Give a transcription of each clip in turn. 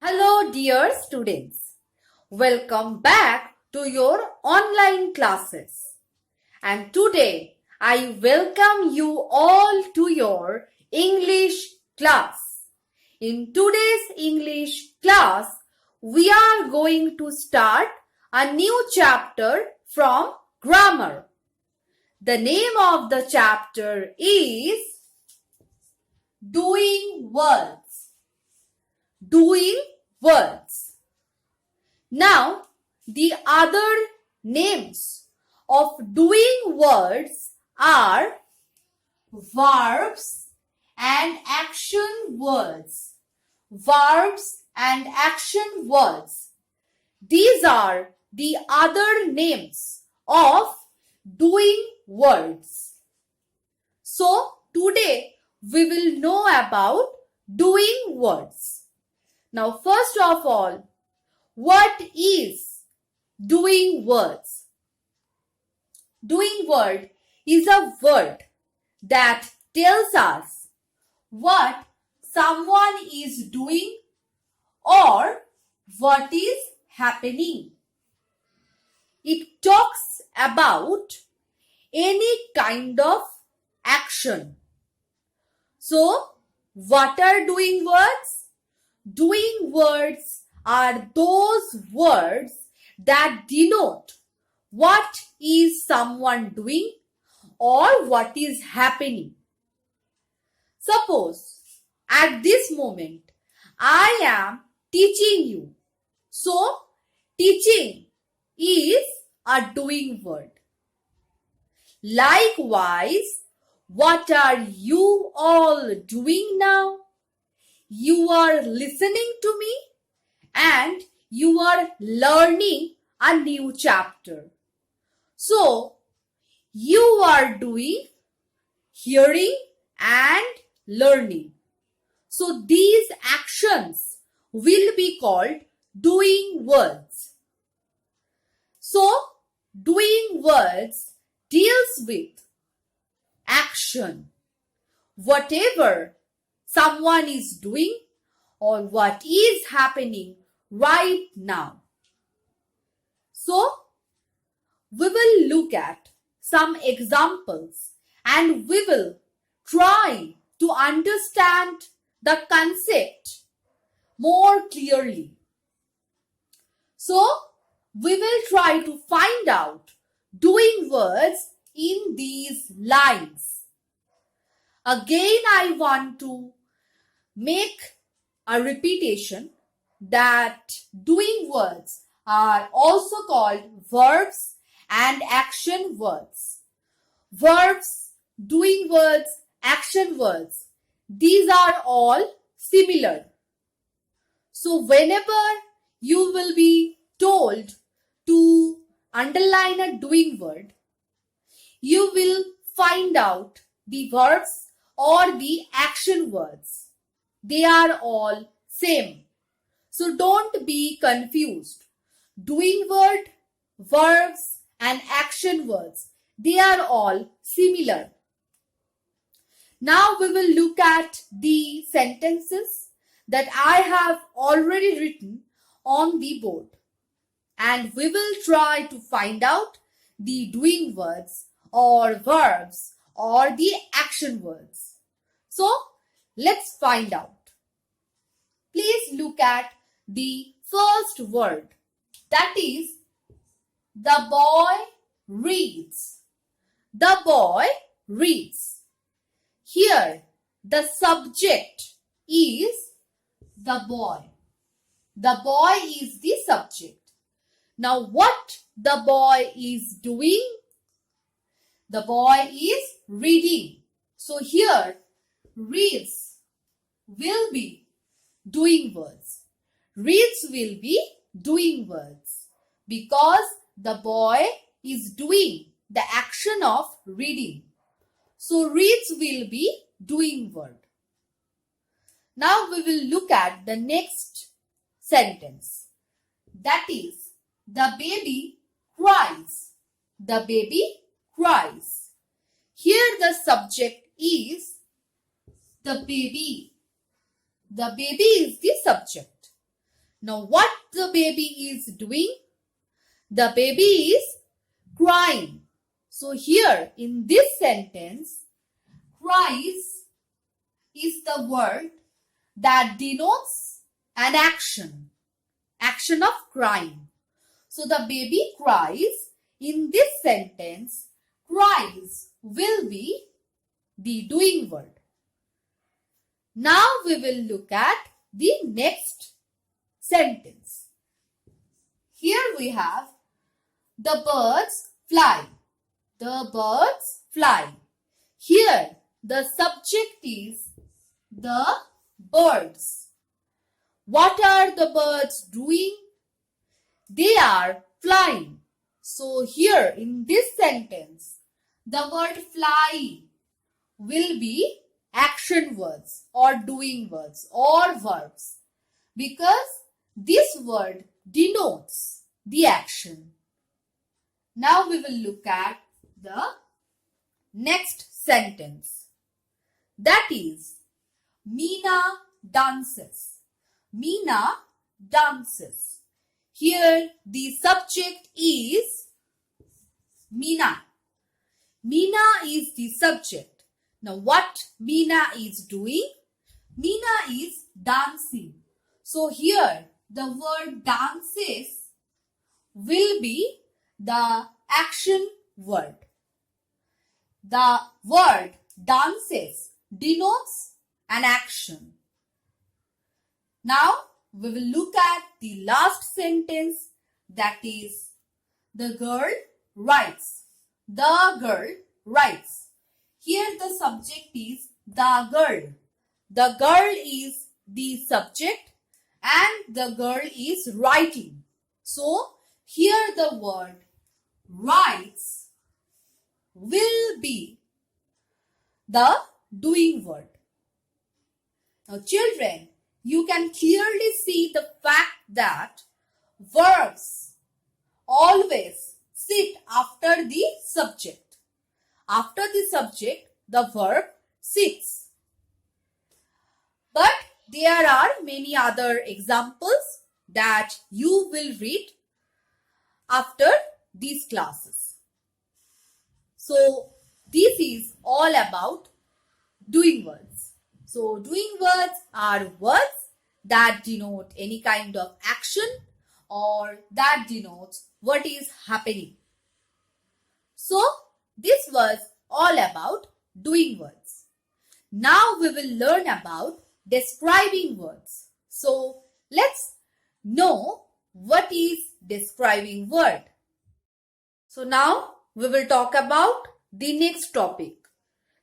Hello dear students, welcome back to your online classes, and today I welcome you all to your English class. In today's English class, we are going to start a new chapter from grammar. The name of the chapter is Doing Words. Doing words. Now, the other names of doing words are verbs and action words. Verbs and action words. These are the other names of doing words. So, today we will know about doing words. Now, first of all, what is doing words? Doing word is a word that tells us what someone is doing or what is happening. It talks about any kind of action. So, what are doing words? Doing words are those words that denote what is someone doing or what is happening. Suppose at this moment I am teaching you. So, teaching is a doing word. Likewise, what are you all doing now? You are listening to me and you are learning a new chapter. So, you are doing hearing and learning. So, these actions will be called doing words. So, doing words deals with action. Whatever someone is doing or what is happening right now. So, we will look at some examples and we will try to understand the concept more clearly. So, we will try to find out doing words in these lines. Again, I want to make a repetition that doing words are also called verbs and action words. Verbs, doing words, action words, these are all similar. So whenever you will be told to underline a doing word, you will find out the verbs or the action words. They are all same. So don't be confused. Doing word, verbs and action words, they are all similar. Now we will look at the sentences that I have already written on the board. And we will try to find out the doing words or verbs or the action words. So, let's find out. Please look at the first word. That is, the boy reads. The boy reads. Here, the subject is the boy. The boy is the subject. Now, what the boy is doing? The boy is reading. So, here, reads will be doing words. Reads will be doing words because the boy is doing the action of reading. So, reads will be doing word. Now, we will look at the next sentence. That is, the baby cries. The baby cries. Here, the subject is the baby. The baby is the subject. Now what the baby is doing? The baby is crying. So here in this sentence, cries is the word that denotes an action of crying. So the baby cries. In this sentence, cries will be the doing word. Now we will look at the next sentence. Here we have the birds fly. The birds fly. Here the subject is the birds. What are the birds doing? They are flying. So here in this sentence, the word fly will be action words or doing words or verbs, because this word denotes the action. Now we will look at the next sentence. That is, Meena dances. Meena dances. Here the subject is Meena. Meena is the subject. Now what Meena is doing? Meena is dancing. So here the word dances will be the action word. The word dances denotes an action. Now we will look at the last sentence, that is, the girl writes. The girl writes. Here the subject is the girl. The girl is the subject and the girl is writing. So here the word writes will be the doing word. Now children, you can clearly see the fact that verbs always sit after the subject. After the subject, the verb sits. But there are many other examples that you will read after these classes. So this is all about doing words. So doing words are words that denote any kind of action or that denotes what is happening. So this was all about doing words. Now we will learn about describing words. So let's know what is describing word. So now we will talk about the next topic.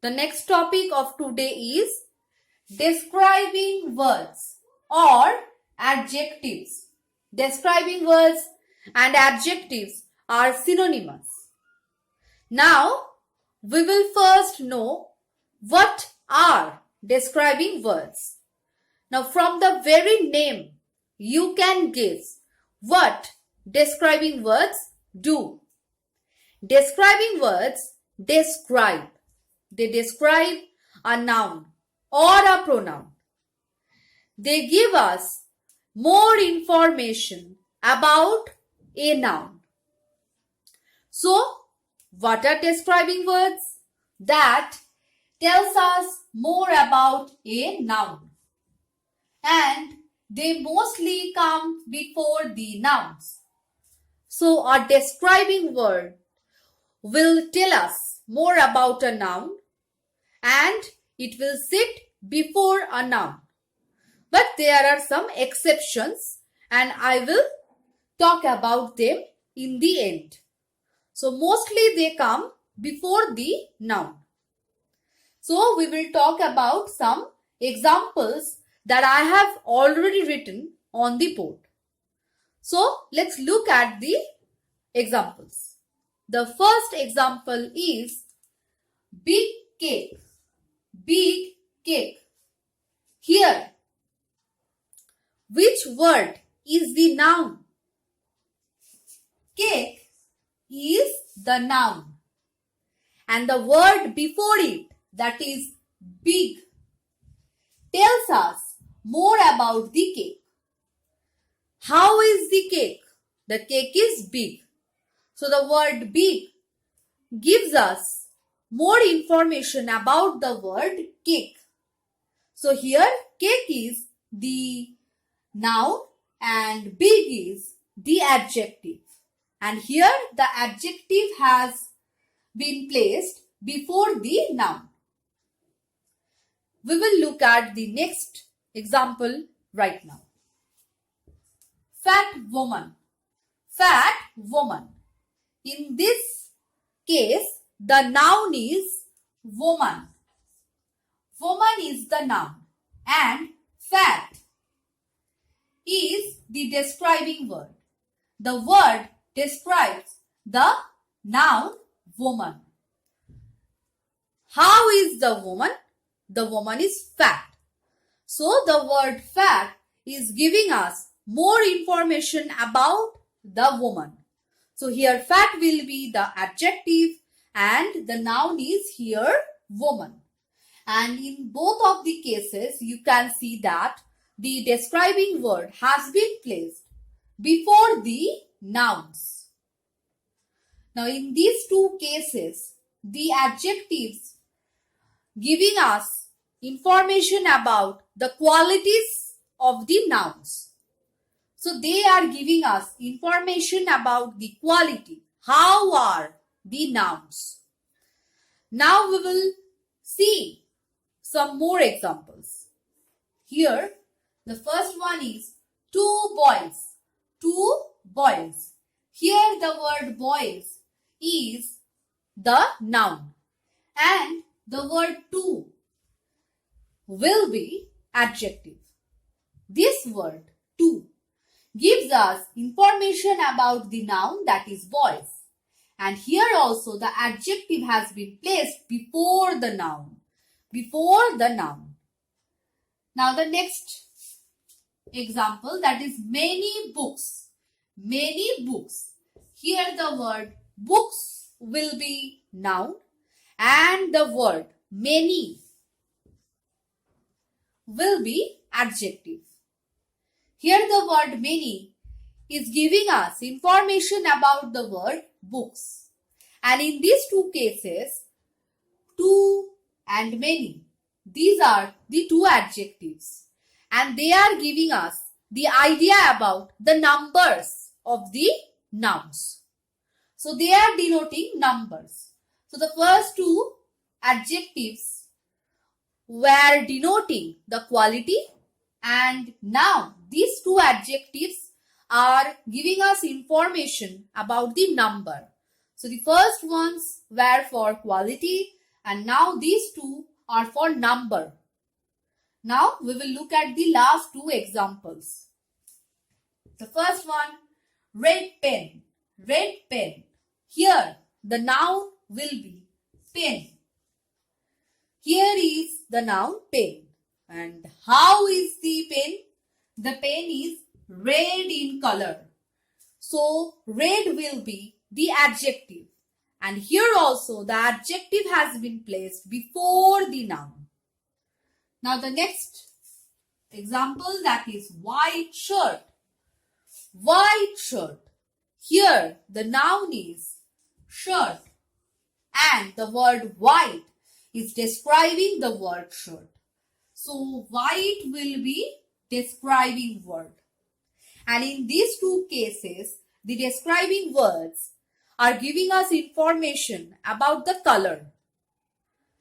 The next topic of today is describing words or adjectives. Describing words and adjectives are synonymous. Now we will first know what are describing words. Now from the very name you can guess what describing words do. Describing words describe. They describe a noun or a pronoun. They give us more information about a noun. So, what are describing words? That tells us more about a noun. And they mostly come before the nouns. So, a describing word will tell us more about a noun and it will sit before a noun. But there are some exceptions and I will talk about them in the end. So mostly they come before the noun. So we will talk about some examples that I have already written on the board. So let's look at the examples. The first example is big cake. Big cake. Here, which word is the noun? Cake is the noun. And the word before it, that is big, tells us more about the cake. How is the cake? The cake is big. So the word big gives us more information about the word cake. So here cake is the noun and big is the adjective. And here the adjective has been placed before the noun. We will look at the next example right now. Fat woman. Fat woman. In this case, the noun is woman. Woman is the noun and fat is the describing word. The word describes the noun woman. How is the woman? The woman is fat. So the word fat is giving us more information about the woman. So here fat will be the adjective and the noun is here woman. And in both of the cases you can see that the describing word has been placed before the nouns. Now in these two cases, the adjectives giving us information about the qualities of the nouns. So they are giving us information about the quality. How are the nouns? Now we will see some more examples. Here the first one is two boys. Two boys. Here the word boys is the noun and the word two will be adjective. This word two gives us information about the noun, that is boys. And here also the adjective has been placed before the noun. Before the noun. Now the next example, that is many books. Many books. Here the word books will be noun and the word many will be adjective. Here the word many is giving us information about the word books. And in these two cases, two and many, these are the two adjectives. And they are giving us the idea about the numbers of the nouns. So they are denoting numbers. So the first two adjectives were denoting the quality, and now these two adjectives are giving us information about the number. So the first ones were for quality and now these two are for number. Now we will look at the last two examples. The first one, red pen. Red pen. Here the noun will be pen. Here is the noun pen. And how is the pen? The pen is red in color. So red will be the adjective. And here also the adjective has been placed before the noun. Now the next example, that is white shirt. White shirt. Here the noun is shirt and the word white is describing the word shirt. So white will be describing word. And in these two cases, the describing words are giving us information about the color.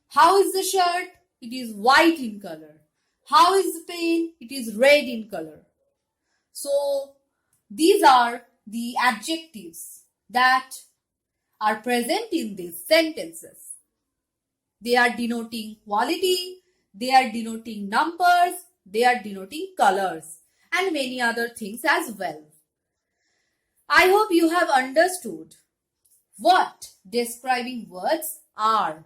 How is the shirt? It is white in color. How is the pen? It is red in color. So these are the adjectives that are present in these sentences. They are denoting quality, they are denoting numbers, they are denoting colors and many other things as well. I hope you have understood what describing words are.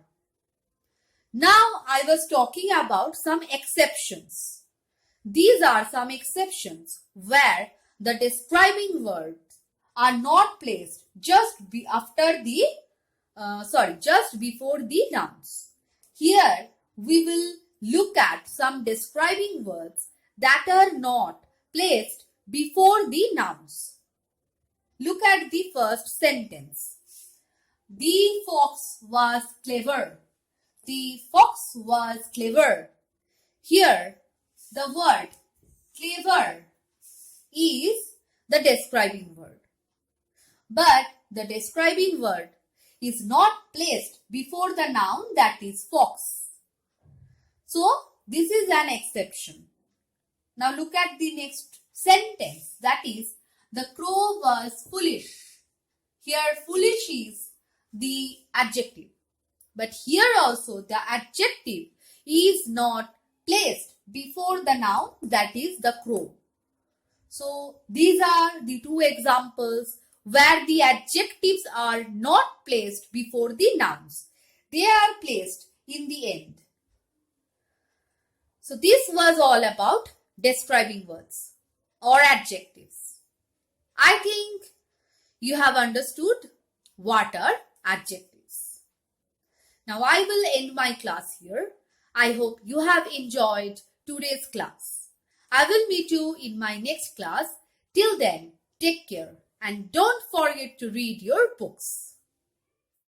Now I was talking about some exceptions. These are some exceptions where the describing words are not placed just just before the nouns. Here we will look at some describing words that are not placed before the nouns. Look at the first sentence. The fox was clever. The fox was clever. Here, the word clever is the describing word. But the describing word is not placed before the noun, that is fox. So, this is an exception. Now look at the next sentence, that is, the crow was foolish. Here foolish is the adjective. But here also the adjective is not placed before the noun, that is the crow. So these are the two examples where the adjectives are not placed before the nouns. They are placed in the end. So this was all about describing words or adjectives. I think you have understood what are adjectives. Now I will end my class here. I hope you have enjoyed today's class. I will meet you in my next class. Till then, take care and don't forget to read your books.